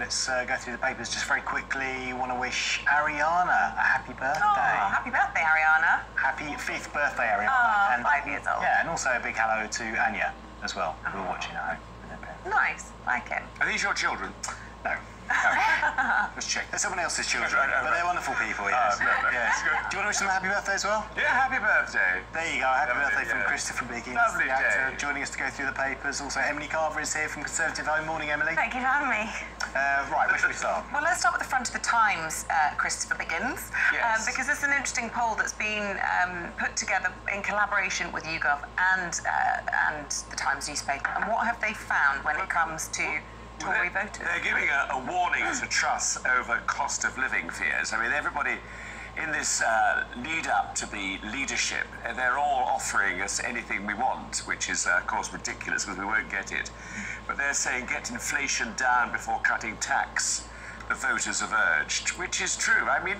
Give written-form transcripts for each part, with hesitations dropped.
let's go through the papers just very quickly. Want to wish Ariana a happy birthday. Oh, happy birthday, Ariana. Happy 5th birthday, Ariana. Oh, and 5 years old. Yeah, and also a big hello to Anya as well, who are watching at home with their parents. Nice, like it. Are these your children? No. Let's check. They're someone else's children, but they're wonderful people, yes. Yes. Do you want to wish them a happy birthday as well? Yeah, happy birthday. There you go, happy Lovely, birthday from yeah. Christopher Biggins, Lovely the actor, day. joining us to go through the papers. Also, Emily Carver is here from Conservative Home. Morning, Emily. Thank you for having me. Right, where should we start? Well, let's start with the front of the Times, Christopher Biggins, Yes. because it's an interesting poll that's been put together in collaboration with YouGov and the Times newspaper. And what have they found when it comes to Tory voters? They're giving a warning to Truss over cost of living fears. I mean, everybody in this lead up to the leadership, they're all offering us anything we want, which is, of course, ridiculous because we won't get it. But they're saying get inflation down before cutting tax, the voters have urged, which is true. I mean,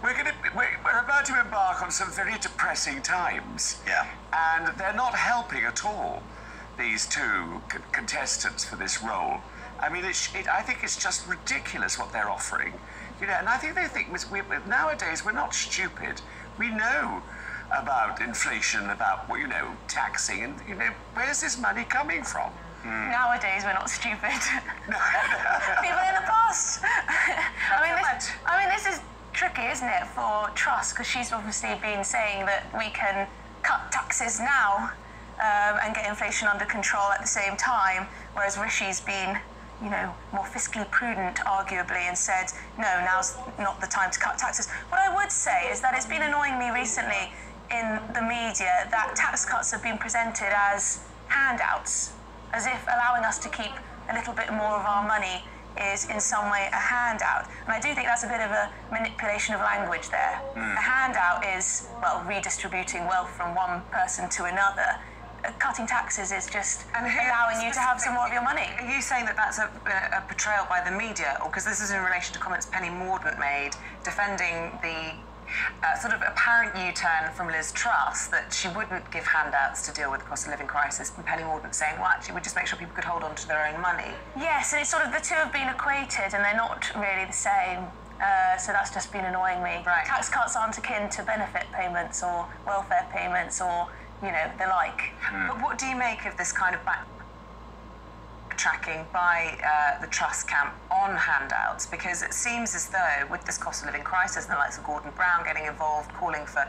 we're about to embark on some very depressing times. Yeah. And they're not helping at all, these two contestants for this role. I mean, I think it's just ridiculous what they're offering. You know, and I think they think nowadays we're not stupid. We know about inflation, about, you know, taxing, and, you know, where's this money coming from? Nowadays, we're not stupid. No. People in the past. I mean, this is tricky, isn't it, for Truss, because she's obviously been saying that we can cut taxes now and get inflation under control at the same time, whereas Rishi's been, you know, more fiscally prudent, arguably, and said, no, now's not the time to cut taxes. What I would say is that it's been annoying me recently in the media that tax cuts have been presented as handouts, as if allowing us to keep a little bit more of our money is in some way a handout. And I do think that's a bit of a manipulation of language there. A handout is, well, redistributing wealth from one person to another. Cutting taxes is just allowing you to have some more of your money. Are you saying that that's a portrayal by the media, or because this is in relation to comments Penny Mordaunt made defending the sort of apparent U-turn from Liz Truss that she wouldn't give handouts to deal with the cost of living crisis, and Penny Mordaunt saying, well, actually, we'd just make sure people could hold on to their own money? Yes, and it's sort of the two have been equated and they're not really the same. So that's just been annoying me. Right. Tax cuts aren't akin to benefit payments or welfare payments or, you know, the like. But what do you make of this kind of backtracking by the Truss camp on handouts? Because it seems as though with this cost of living crisis and the likes of Gordon Brown getting involved, calling for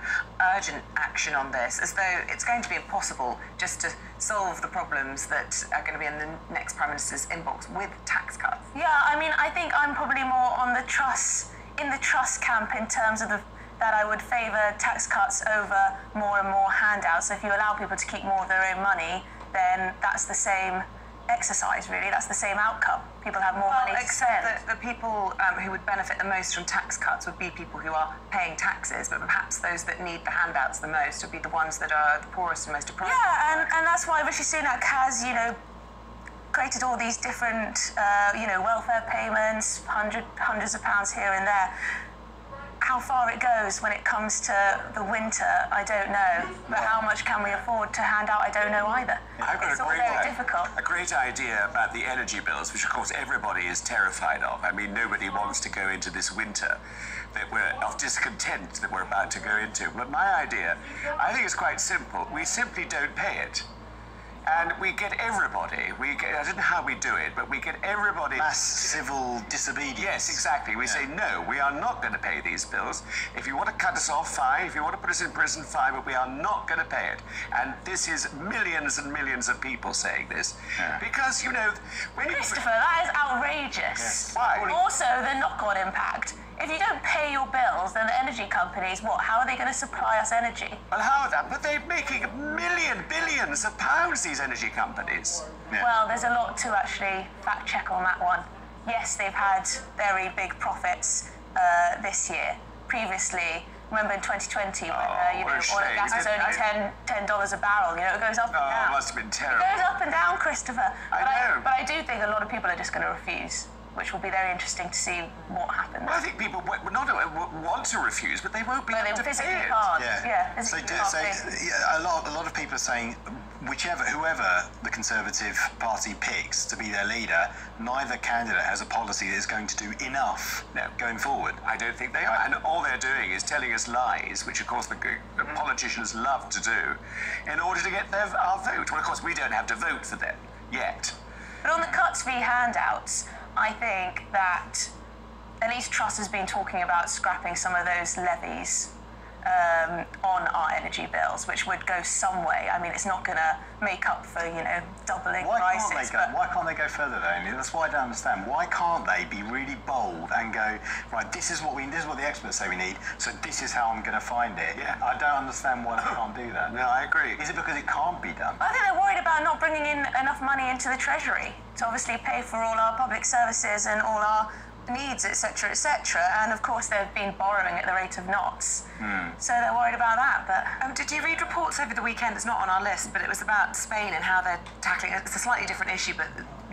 urgent action on this, as though it's going to be impossible just to solve the problems that are going to be in the next Prime Minister's inbox with tax cuts. Yeah, I mean, I think I'm probably more on the Truss camp in terms of that I would favour tax cuts over more and more handouts. So if you allow people to keep more of their own money, then that's the same exercise, really. That's the same outcome. People have more money to spend. Except that the people who would benefit the most from tax cuts would be people who are paying taxes, but perhaps those that need the handouts the most would be the ones that are the poorest and most deprived. Yeah, and that's why Rishi Sunak has, you know, created all these different, you know, welfare payments, hundreds of pounds here and there. How far it goes when it comes to the winter, I don't know. But how much can we afford to hand out, I don't know either. I've got It's all very difficult. a great idea about the energy bills, which of course everybody is terrified of. I mean, nobody wants to go into this winter of discontent that we're about to go into. But my idea, I think it's quite simple. We simply don't pay it. And we get everybody, I don't know how we do it, but we get everybody... Mass civil disobedience. Yes, exactly. We say, no, we are not going to pay these bills. If you want to cut us off, fine. If you want to put us in prison, fine, but we are not going to pay it. And this is millions and millions of people saying this. Yeah. Because, you know... Christopher, that is outrageous. Yes. Why? Also, the knock-on impact. If you don't pay your bills, then the energy companies, what? How are they going to supply us energy? Well, how that? But they're making billions of pounds, these energy companies. Yeah. Well, there's a lot to actually fact-check on that one. Yes, they've had very big profits this year. Previously, remember in 2020, when you know, oil and gas was only $10 a barrel. You know, it goes up and down. Oh, it must have been terrible. It goes up and down, Christopher. But I do think a lot of people are just going to refuse, which will be very interesting to see what happens. Well, I think people not want to refuse, but they won't be able to pay it. Physically hard. Yeah. Physically hard. A lot of people are saying whoever the Conservative Party picks to be their leader, neither candidate has a policy that is going to do enough going forward. I don't think they are. And all they're doing is telling us lies, which of course the politicians love to do, in order to get our vote. Well, of course, we don't have to vote for them yet. But on the cuts v handouts, I think that at least Truss has been talking about scrapping some of those levies on our energy bills, which would go some way. I mean, it's not going to make up for, doubling prices. Why can't they go further, though? That's what I don't understand. Why can't they be really bold and go, right, this is what the experts say we need, so this is how I'm going to find it? Yeah. I don't understand why they can't do that. No, I agree. Is it because it can't be done? I think they're worried about not bringing in enough money into the Treasury to obviously pay for all our public services and all our needs, etc., etc. And of course, they've been borrowing at the rate of knots. So they're worried about that. But did you read reports over the weekend? It's not on our list, but it was about Spain and how they're tackling it. It's a slightly different issue, but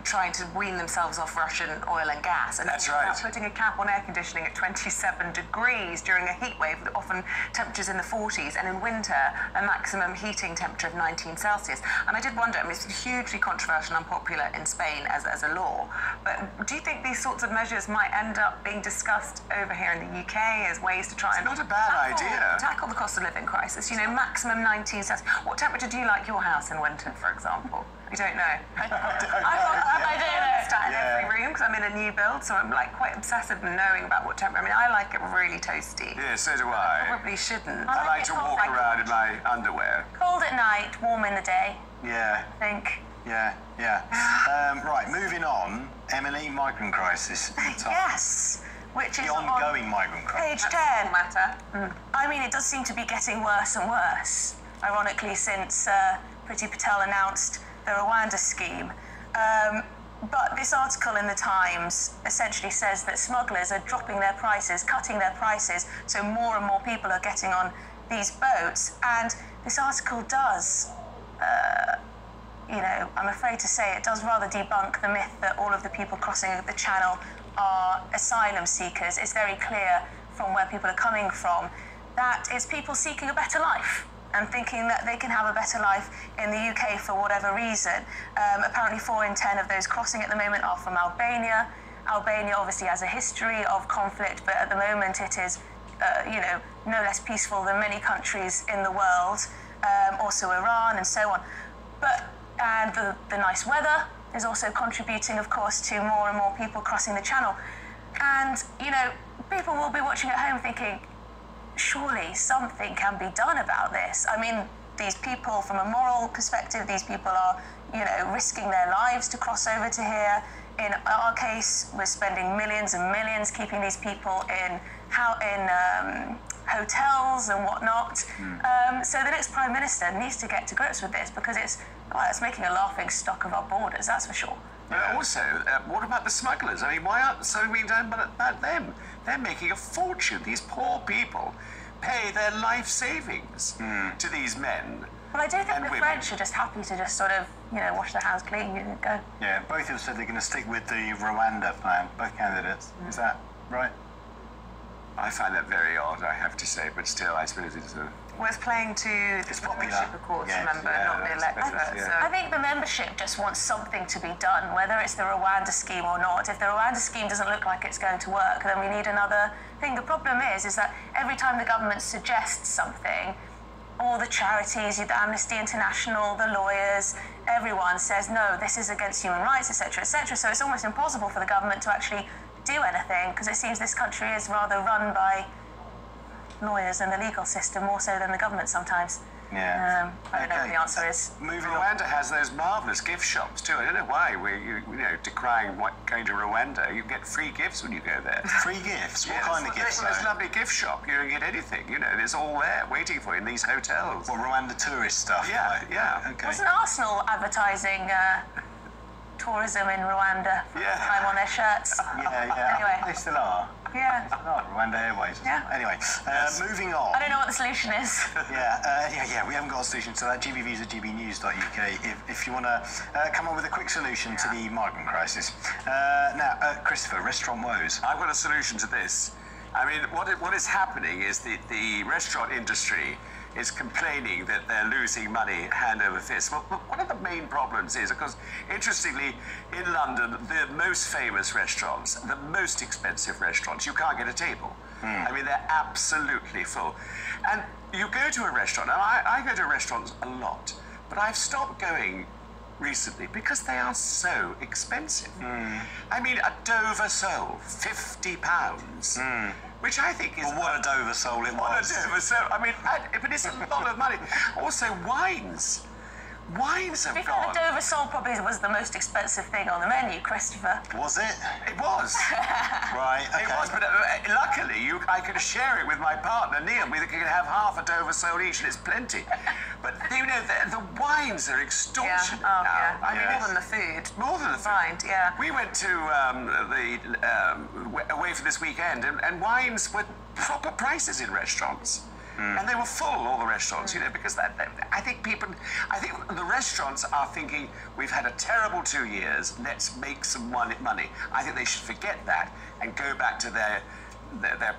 trying to wean themselves off Russian oil and gas. And that's right. Putting a cap on air conditioning at 27 degrees during a heat wave with often temperatures in the 40s, and in winter a maximum heating temperature of 19 Celsius. And I did wonder, I mean, it's hugely controversial and unpopular in Spain as a law, but do you think these sorts of measures might end up being discussed over here in the UK as ways to try and not a bad idea. Tackle the cost of living crisis? Maximum 19 Celsius. What temperature do you like your house in winter, for example? You don't know. I don't understand every room because I'm in a new build, so I'm quite obsessive in knowing about what temperature. I mean, I like it really toasty. Yeah, so do I. Probably shouldn't. I like to walk around in my underwear. Cold at night, warm in the day. Yeah. I think. Yeah. Right, moving on. Emily, migrant crisis. Yes. Which is the ongoing migrant crisis. Page 10. Matter. I mean, it does seem to be getting worse and worse, ironically, since Priti Patel announced the Rwanda scheme. But this article in the Times essentially says that smugglers are dropping their prices, cutting their prices, so more and more people are getting on these boats. And this article does, I'm afraid to say, it does rather debunk the myth that all of the people crossing the channel are asylum seekers. It's very clear from where people are coming from that it's people seeking a better life and thinking that they can have a better life in the UK for whatever reason. Apparently 4 in 10 of those crossing at the moment are from Albania. Albania obviously has a history of conflict, but at the moment it is, no less peaceful than many countries in the world, also Iran and so on. And the nice weather is also contributing, of course, to more and more people crossing the channel. And, people will be watching at home thinking, surely something can be done about this. I mean, these people, from a moral perspective, these people are, risking their lives to cross over to here. In our case, we're spending millions and millions keeping these people in hotels and whatnot. So the next Prime Minister needs to get to grips with this, because it's making a laughing stock of our borders, that's for sure. Also, what about the smugglers? I mean, why aren't something being done about them? They're making a fortune. These poor people pay their life savings to these men. Well, I do think the French are just happy to just sort of, wash their hands clean and go. Yeah, both of them said they're going to stick with the Rwanda plan, both candidates. Is that right? I find that very odd, I have to say, but still, I suppose it's a... Well, it's playing to the membership, of course, remember, not the electorate. So. I think the membership just wants something to be done, whether it's the Rwanda scheme or not. If the Rwanda scheme doesn't look like it's going to work, then we need another thing. The problem is that every time the government suggests something, all the charities, the Amnesty International, the lawyers, everyone says, no, this is against human rights, etc., etc. So it's almost impossible for the government to actually do anything, because it seems this country is rather run by lawyers and the legal system more so than the government sometimes. Yeah. I don't know what the answer is. Rwanda has those marvellous gift shops too. I don't know why we're decrying going to Rwanda. You get free gifts when you go there. Free gifts? What kind of gifts? There's a lovely gift shop. You don't get anything. It's all there waiting for you in these hotels. What, Rwanda tourist stuff? Yeah. Okay. Wasn't Arsenal advertising tourism in Rwanda for the time on their shirts? Yeah. Anyway. They still are. Yeah. Rwanda Airways. Anyway, moving on. I don't know what the solution is. We haven't got a solution to that. GBViews at GBNEWS.uk if you want to come up with a quick solution to the migrant crisis. Now, Christopher, restaurant woes. I've got a solution to this. I mean, what is happening is the restaurant industry is complaining that they're losing money hand over fist. Well, one of the main problems is, of course, interestingly, in London, the most famous restaurants, the most expensive restaurants, you can't get a table. I mean, they're absolutely full. And you go to a restaurant, and I go to restaurants a lot, but I've stopped going recently because they are so expensive. I mean, a Dover sole, £50, which I think is... Well, what a Dover sole it was. What a Dover sole. I mean, but it's a lot of money. Also, wines. Wines have gone. The Dover sole probably was the most expensive thing on the menu, Christopher. Was it? It was. Right, okay. It was, but luckily I could share it with my partner, Neil. We could have half a Dover sole each, and it's plenty. But, you know, the wines are extortionate now. I mean, more than the food. More than the food. Right, yeah. We went to away for this weekend, and wines were proper prices in restaurants. And they were full, all the restaurants, you know, because I think the restaurants are thinking, we've had a terrible 2 years, let's make some money. I think they should forget that and go back to their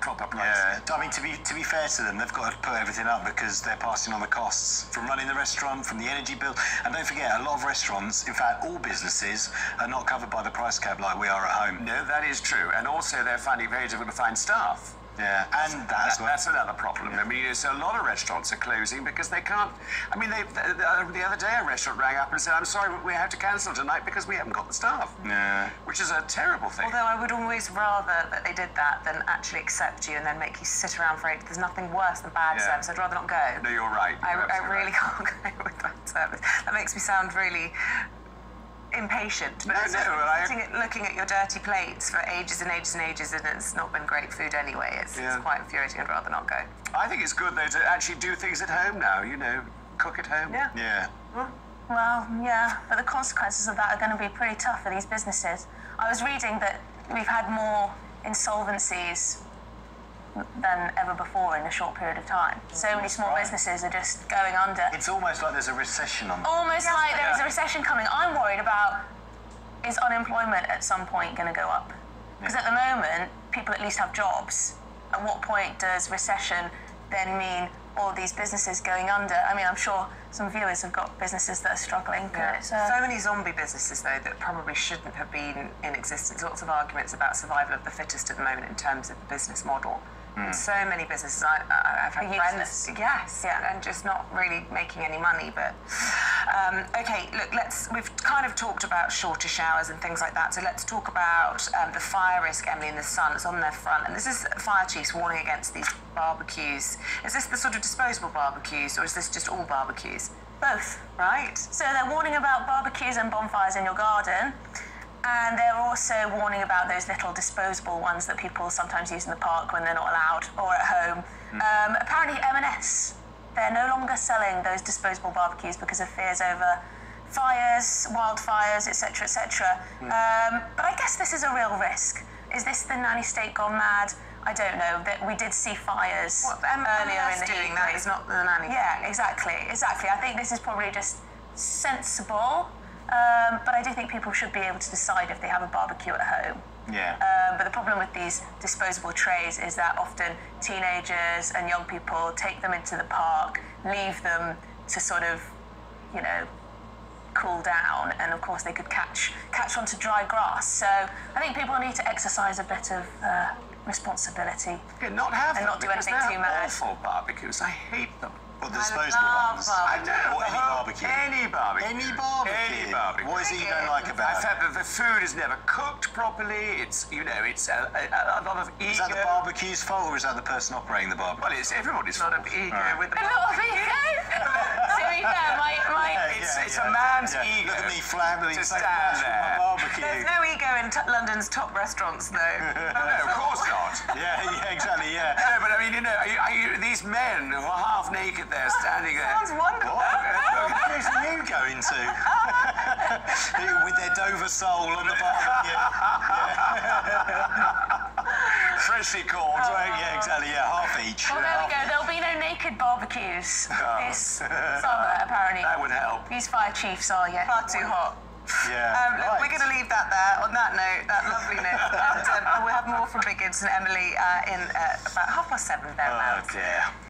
proper prices. Yeah, I mean, to be fair to them, they've got to put everything up because they're passing on the costs from running the restaurant, from the energy bill. And don't forget, a lot of restaurants, in fact, all businesses, are not covered by the price cap like we are at home. No, that is true. And also, they're finding it very difficult to find staff. Yeah, and that's another problem. I mean, so a lot of restaurants are closing because they can't. I mean, the other day a restaurant rang up and said, "I'm sorry, but we have to cancel tonight because we haven't got the staff." Yeah. Which is a terrible thing. Although I would always rather that they did that than actually accept you and then make you sit around for ages. There's nothing worse than bad service. I'd rather not go. No, you're right. I really can't go with bad service. That makes me sound really impatient, but looking at your dirty plates for ages and ages and ages, and it's not been great food anyway. It's quite infuriating. I'd rather not go. I think it's good though to actually do things at home now. You know, cook at home. Yeah. Yeah. Well, yeah, but the consequences of that are going to be pretty tough for these businesses. I was reading that we've had more insolvencies than ever before in a short period of time. So many small businesses are just going under. It's almost like there's a recession on. Almost like there is a recession coming. I'm worried about, is unemployment at some point going to go up? Because at the moment, people at least have jobs. At what point does recession then mean all these businesses going under? I mean, I'm sure some viewers have got businesses that are struggling. Yeah. So many zombie businesses, though, that probably shouldn't have been in existence. Lots of arguments about survival of the fittest at the moment in terms of the business model. And so many businesses, I've had friends, and just not really making any money. But okay, look, we've kind of talked about shorter showers and things like that. So let's talk about the fire risk, Emily, in the sun. It's on their front, and this is fire chiefs warning against these barbecues. Is this the sort of disposable barbecues, or is this just all barbecues? Both. Right. So they're warning about barbecues and bonfires in your garden. And they're also warning about those little disposable ones that people sometimes use in the park when they're not allowed, or at home. Apparently M&S, they're no longer selling those disposable barbecues because of fears over fires, wildfires, etc., etc. But I guess this is a real risk. Is this the nanny state gone mad? I don't know. That we did see fires earlier in the heat. That is not the nanny. Yeah, exactly. I think this is probably just sensible. But I do think people should be able to decide if they have a barbecue at home. Yeah. But the problem with these disposable trays is that often teenagers and young people take them into the park, leave them to sort of, you know, cool down, and of course they could catch onto dry grass. So I think people need to exercise a bit of responsibility. Yeah, not have and them, not do anything too mad. Awful barbecues. I hate them. Well, the disposable ones. I know. Or any barbecue. Any barbecue. Any barbecue. Any barbecue. What is it you don't like about In it? fact, the food is never cooked properly. It's, you know, it's a lot of ego. Is that the barbecue's fault, or is that the person operating the barbecue? Well, it's everybody's fault. A lot of ego with the A lot of ego. To be fair, It's a man's ego. Look at me flabbing to stand there. my barbecue. There's no ego in London's top restaurants, though. No, of course not. Yeah, exactly, yeah. No, but I mean, you know, these men who are half naked there, standing there. Sounds wonderful. Where's you going to? With their Dover sole on the barbecue. Freshly caught. Yeah, exactly, yeah, half each. Well, there we go. There'll be no naked barbecues this summer, apparently. That would help. These fire chiefs are, Far too hot. Yeah. Look, we're going to leave that there on that note, that lovely note. And we'll have more from Biggins and Emily in about 7:30 thereabouts. Oh, dear.